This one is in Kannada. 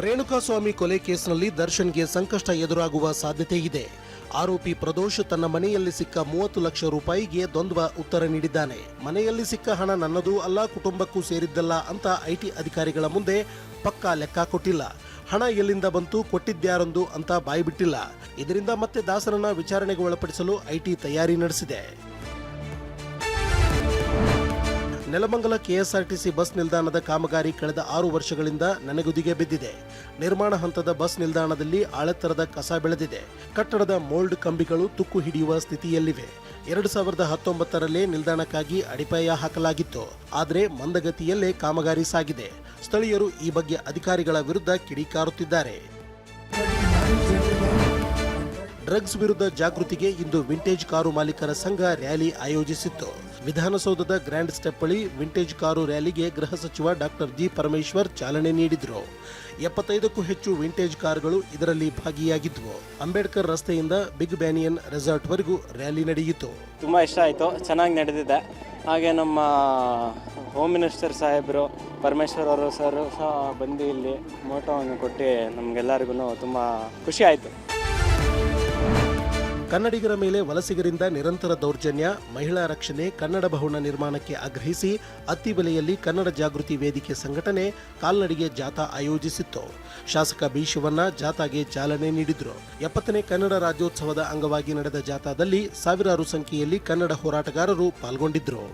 ರೇಣುಕಾಸ್ವಾಮಿ ಕೊಲೆ ಕೇಸ್ನಲ್ಲಿ ದರ್ಶನ್ಗೆ ಸಂಕಷ್ಟ ಎದುರಾಗುವ ಸಾಧ್ಯತೆ ಇದೆ. ಆರೋಪಿ ಪ್ರದೋಷ್ ತನ್ನ ಮನೆಯಲ್ಲಿ ಸಿಕ್ಕ 30 ಲಕ್ಷ ರೂಪಾಯಿಗೆ ದ್ವಂದ್ವ ಉತ್ತರ ನೀಡಿದ್ದಾನೆ. ಮನೆಯಲ್ಲಿ ಸಿಕ್ಕ ಹಣ ನನ್ನದೂ ಅಲ್ಲ, ಕುಟುಂಬಕ್ಕೂ ಸೇರಿದ್ದಲ್ಲ ಅಂತ ಐಟಿ ಅಧಿಕಾರಿಗಳ ಮುಂದೆ ಪಕ್ಕಾ ಲೆಕ್ಕ ಕೊಟ್ಟಿಲ್ಲ. ಹಣ ಎಲ್ಲಿಂದ ಬಂತು, ಕೊಟ್ಟಿದ್ಯಾರೊಂದು ಅಂತ ಬಾಯ್ಬಿಟ್ಟಿಲ್ಲ. ಇದರಿಂದ ಮತ್ತೆ ದಾಸರನ್ನ ವಿಚಾರಣೆಗೆ ಒಳಪಡಿಸಲು ಐಟಿ ತಯಾರಿ ನಡೆಸಿದೆ. ನೆಲಮಂಗಲ ಕೆಎಸ್ಆರ್ಟಿಸಿ ಬಸ್ ನಿಲ್ದಾಣದ ಕಾಮಗಾರಿ ಕಳೆದ 6 ವರ್ಷಗಳಿಂದ ನನೆಗುದಿಗೆ ಬಿದ್ದಿದೆ. ನಿರ್ಮಾಣ ಹಂತದ ಬಸ್ ನಿಲ್ದಾಣದಲ್ಲಿ ಆಳೆತ್ತರದ ಕಸ ಬೆಳೆದಿದೆ. ಕಟ್ಟಡದ ಮೋಲ್ಡ್ ಕಂಬಿಗಳು ತುಕ್ಕು ಹಿಡಿಯುವ ಸ್ಥಿತಿಯಲ್ಲಿವೆ. 2019ರಲ್ಲೇ ನಿಲ್ದಾಣಕ್ಕಾಗಿ ಅಡಿಪಾಯ ಹಾಕಲಾಗಿತ್ತು. ಆದರೆ ಮಂದಗತಿಯಲ್ಲೇ ಕಾಮಗಾರಿ ಸಾಗಿದೆ. ಸ್ಥಳೀಯರು ಈ ಬಗ್ಗೆ ಅಧಿಕಾರಿಗಳ ವಿರುದ್ಧ ಕಿಡಿಕಾರುತ್ತಿದ್ದಾರೆ. ಡ್ರಗ್ಸ್ ವಿರುದ್ಧ ಜಾಗೃತಿಗೆ ಇಂದು ವಿಂಟೇಜ್ ಕಾರು ಮಾಲೀಕರ ಸಂಘ ರ್ಯಾಲಿ ಆಯೋಜಿಸಿತ್ತು. ವಿಧಾನಸೌಧದ ಗ್ರ್ಯಾಂಡ್ ಸ್ಟೆಪ್ ಬಳಿ ವಿಂಟೇಜ್ ಕಾರು ರ್ಯಾಲಿಗೆ ಗೃಹ ಸಚಿವ ಡಾಕ್ಟರ್ ಜಿ ಪರಮೇಶ್ವರ್ ಚಾಲನೆ ನೀಡಿದರು. 75ಕ್ಕೂ ಹೆಚ್ಚು ವಿಂಟೇಜ್ ಕಾರುಗಳು ಇದರಲ್ಲಿ ಭಾಗಿಯಾಗಿದ್ವು. ಅಂಬೇಡ್ಕರ್ ರಸ್ತೆಯಿಂದ ಬಿಗ್ ಬ್ಯಾನಿಯನ್ ರೆಸಾರ್ಟ್ವರೆಗೂ ರ್ಯಾಲಿ ನಡೆಯಿತು. ತುಂಬ ಇಷ್ಟ ಆಯಿತು, ಚೆನ್ನಾಗಿ ನಡೆದಿದೆ. ಹಾಗೆ ನಮ್ಮ ಹೋಮ್ ಮಿನಿಸ್ಟರ್ ಸಾಹೇಬರು ಪರಮೇಶ್ವರ್ ಅವರು ಸರ್ ಸಹ ಬಂದು ಇಲ್ಲಿ ಮೋಟೋವನ್ನು ಕೊಟ್ಟು ನಮಗೆಲ್ಲರಿಗೂ ತುಂಬ ಖುಷಿ ಆಯಿತು. ಕನ್ನಡಿಗರ ಮೇಲೆ ವಲಸಿಗರಿಂದ ನಿರಂತರ ದೌರ್ಜನ್ಯ, ಮಹಿಳಾ ರಕ್ಷಣೆ, ಕನ್ನಡ ಭವನ ನಿರ್ಮಾಣಕ್ಕೆ ಆಗ್ರಹಿಸಿ ಅತ್ತಿಬೆಲೆಯಲ್ಲಿ ಕನ್ನಡ ಜಾಗೃತಿ ವೇದಿಕೆ ಸಂಘಟನೆ ಕಾಲ್ನಡಿಗೆ ಜಾಥಾ ಆಯೋಜಿಸಿತ್ತು. ಶಾಸಕ ಬಿ ಶಿವಣ್ಣ ಜಾಥಾಗೆ ಚಾಲನೆ ನೀಡಿದರು. 70ನೇ ಕನ್ನಡ ರಾಜ್ಯೋತ್ಸವದ ಅಂಗವಾಗಿ ನಡೆದ ಜಾಥಾದಲ್ಲಿ ಸಾವಿರಾರು ಸಂಖ್ಯೆಯಲ್ಲಿ ಕನ್ನಡ ಹೋರಾಟಗಾರರು ಪಾಲ್ಗೊಂಡಿದ್ದರು.